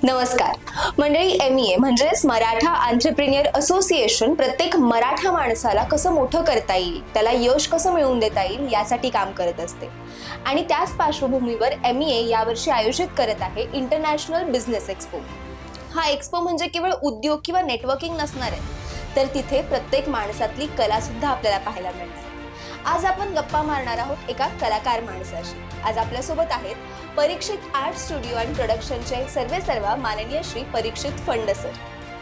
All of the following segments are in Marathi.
नमस्कार मंडळी. MEA म्हणजेच मराठा एंटरप्रेन्योर असोसिएशन प्रत्येक मराठा माणसाला कसं मोठं करता येईल, त्याला यश कसं मिळवून देता येईल यासाठी काम करत असते. आणि त्याच पार्श्वभूमीवर MEA यावर्षी आयोजित करत आहे इंटरनॅशनल बिझनेस एक्सपो. हा एक्सपो म्हणजे केवळ उद्योग किंवा नेटवर्किंग नसणार आहे, तर तिथे प्रत्येक माणसातली कला सुद्धा आपल्याला पाहायला मिळणार. आज आपण गप्पा मारणार आहोत एका कलाकार माणसाशी. आज आपल्यासोबत आहेत परीक्षित आर्ट स्टुडिओ आणि प्रोडक्शनचे सर्वेसर्वा माननीय श्री परीक्षित फंड सर.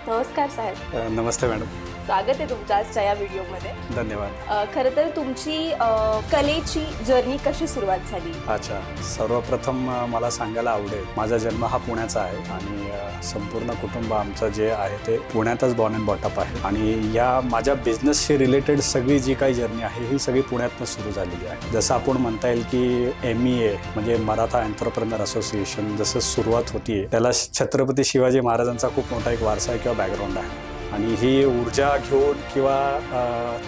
नमस्कार साहेब. नमस्ते मॅडम. स्वागत आहे तुमच्या आजच्या या व्हिडिओमध्ये. धन्यवाद. खरं तर तुमची कलेची जर्नी कशी सुरुवात झाली? अच्छा, सर्वप्रथम मला सांगायला आवडेल, माझा जन्म हा पुण्याचा आहे आणि संपूर्ण कुटुंब आमचं जे आहे ते पुण्यातच बॉर्न अँड बॉटअप आहे. आणि या माझ्या बिझनेसशी रिलेटेड सगळी जी काही जर्नी आहे ही सगळी पुण्यातनं सुरू झालेली आहे. जसं आपण म्हणता येईल की MEA म्हणजे मराठा एंटरप्रेन्योर असोसिएशन जसं सुरुवात होतीये, त्याला छत्रपती शिवाजी महाराजांचा खूप मोठा एक वारसा आहे किंवा बॅकग्राऊंड आहे. आणि ही ऊर्जा घेऊन किंवा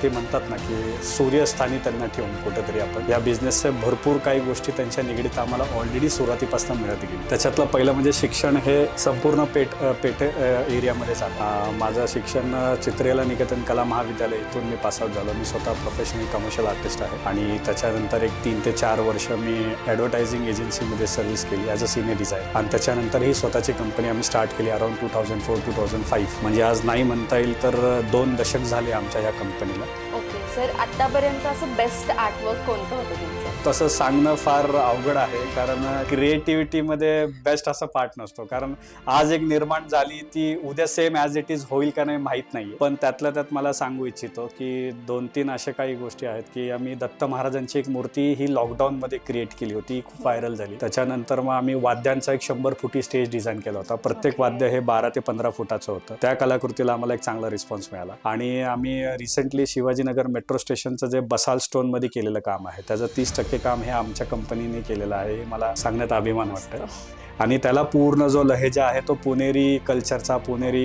ते म्हणतात ना की सूर्यस्थानी त्यांना ठेवून कुठेतरी आपण या बिझनेसचे भरपूर काही गोष्टी त्यांच्या निगडीत आम्हाला ऑलरेडी सुरुवातीपासून मिळत गेली. त्याच्यातलं पहिलं म्हणजे शिक्षण हे संपूर्ण पेठ एरियामध्ये झालं. माझं शिक्षण चित्रेला निकेतन कला महाविद्यालय इथून मी पासआउट झालो. मी स्वतः प्रोफेशनल कमर्शियल आर्टिस्ट आहे आणि त्याच्यानंतर एक 3 ते 4 वर्ष मी ॲडव्हर्टायझिंग एजन्सीमध्ये सर्व्हिस केली ॲज अ सिनियर डिझायनर. आणि त्याच्यानंतर ही स्वतःची कंपनी आम्ही स्टार्ट केली अराउंड 2004-2005. म्हणजे आज नाही म्हणता येईल तर 2 दशक झाले आमच्या या कंपनीला. ओके सर, आतापर्यंत असं बेस्ट आर्टवर्क कोणतं होतं तुमचं? तसं सांगणं फार अवघड आहे, कारण क्रिएटिव्हिटीमध्ये बेस्ट असं पार्ट नसतो. कारण आज एक निर्माण झाली ती उद्या सेम ॲज इट इज होईल का नाही माहीत नाही. पण त्यातल्या त्यात मला सांगू इच्छितो की 2-3 अशा काही गोष्टी आहेत की आम्ही दत्त महाराजांची एक मूर्ती ही लॉकडाऊनमध्ये क्रिएट केली होती, खूप व्हायरल झाली. त्याच्यानंतर मग आम्ही वाद्यांचा एक 100 फुटी स्टेज डिझाईन केला होता. प्रत्येक वाद्य हे 12 ते 15 फुटाचं होतं. त्या कलाकृतीला आम्हाला एक चांगला रिस्पॉन्स मिळाला. आणि आम्ही रिसेंटली शिवाजीनगर मेट्रो स्टेशनचं जे बसाल स्टोनमध्ये केलेलं काम आहे त्याचं 30% काम हे आमच्या कंपनीने केलेलं आहे. हे मला सांगण्यात अभिमान वाटतं. आणि त्याला पूर्ण जो लहेजा आहे तो पुणेरी कल्चरचा, पुणेरी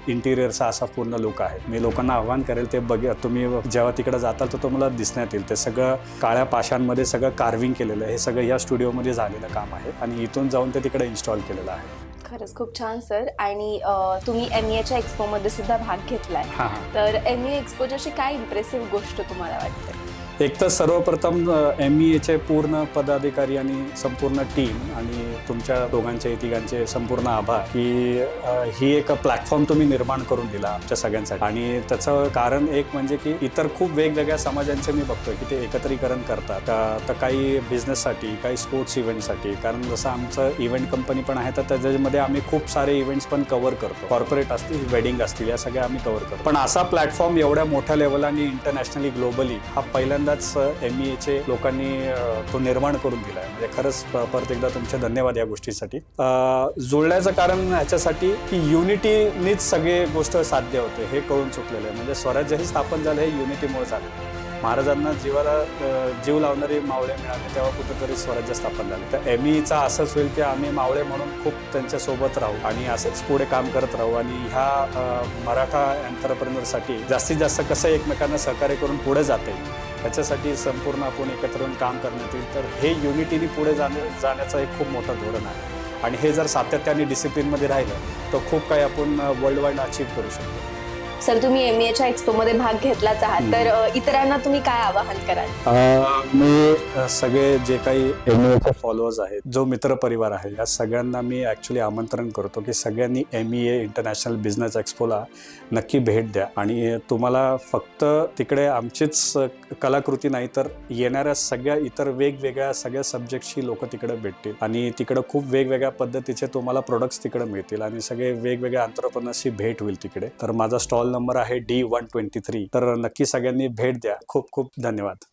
इंटिरियरचा असा पूर्ण लुक आहे. मी लोकांना आव्हान करेल, ते तुम्ही जेव्हा तिकडे जाताल तर तुम्हाला दिसण्यात येईल. ते सगळं काळ्या पाषाणमध्ये सगळं कार्विंग केलेलं आहे. हे सगळं या स्टुडिओमध्ये झालेलं काम आहे आणि इथून जाऊन ते तिकडे इन्स्टॉल केलेलं आहे. खरंच खूप छान सर. आणि तुम्ही MEAच्या एक्सपोमध्ये सुद्धा भाग घेतलाय. तर MEA एक्सपोची अशी काय इम्प्रेसिव्ह गोष्ट तुम्हाला वाटते? एक तर सर्वप्रथम MEAचे पूर्ण पदाधिकारी आणि संपूर्ण टीम आणि तुमच्या दोघांचे तिघांचे संपूर्ण आभार की ही एक प्लॅटफॉर्म तुम्ही निर्माण करून दिला आमच्या सगळ्यांसाठी. आणि त्याचं कारण एक म्हणजे की इतर खूप वेगवेगळ्या समाजांचे मी बघतोय की ते एकत्रीकरण करतात. तर काही बिझनेससाठी, काही स्पोर्ट्स इव्हेंटसाठी. कारण जसं आमचं इव्हेंट कंपनी पण आहे तर त्याच्यामध्ये आम्ही खूप सारे इव्हेंट्स पण कव्हर करतो. कॉर्पोरेट असतील, वेडिंग असतील, या सगळ्या आम्ही कव्हर करतो. पण असा प्लॅटफॉर्म एवढ्या मोठ्या लेवल आणि इंटरनॅशनली ग्लोबली हा पहिल्यांदाच MEAचे लोकांनी तो निर्माण करून दिला आहे. म्हणजे खरंच परत एकदा तुमचे धन्यवाद या गोष्टीसाठी. जुळण्याचं कारण ह्याच्यासाठी की युनिटीनीच सगळे गोष्ट साध्य होते हे कळून चुकलेलं आहे. म्हणजे स्वराज्यही स्थापन झालं हे युनिटीमुळे झालं. महाराजांना जीव लावणारे मावळे मिळाले तेव्हा कुठेतरी स्वराज्य स्थापन झालं. तर MEAचा असंच होईल की आम्ही मावळे म्हणून खूप त्यांच्यासोबत राहू आणि असंच पुढे काम करत राहू. आणि ह्या मराठा एंटरप्रेन्योरसाठी जास्तीत जास्त कसं एकमेकांना सहकार्य करून पुढे जाता येईल त्याच्यासाठी संपूर्ण आपण एकत्र येऊन काम करण्यात येईल. तर हे युनिटीने पुढे जाण्याचं एक खूप मोठं धोरण आहे. आणि हे जर सातत्याने डिसिप्लिनमध्ये राहिलं तर खूप काही आपण वर्ल्ड वाईड अचीव्ह करू शकतो. सर, तुम्ही MEAच्या एक्सपोमध्ये भाग घेतलाच आहात, तर इतरांना तुम्ही काय आवाहन कराल? मी सगळे जे काही MEAचे फॉलोअर्स आहेत, जो मित्र परिवार आहे, या सगळ्यांना मी ॲक्च्युली आमंत्रण करतो की सगळ्यांनी MEA इंटरनॅशनल बिझनेस एक्सपोला नक्की भेट द्या. आणि तुम्हाला फक्त तिकडे आमचीच कलाकृती नाही तर येणाऱ्या सगळ्या इतर वेगवेगळ्या सगळ्या सब्जेक्टची लोक तिकडे भेटतील आणि तिकडं खूप वेगवेगळ्या पद्धतीचे तुम्हाला प्रोडक्ट्स तिकडे मिळतील आणि सगळे वेगवेगळ्या एंटरप्रेन्योर्सची भेट होईल तिकडे. तर माझा स्टॉल नंबर आहे D123. तर नक्की सगळ्यांनी भेट द्या. खूप खूप धन्यवाद.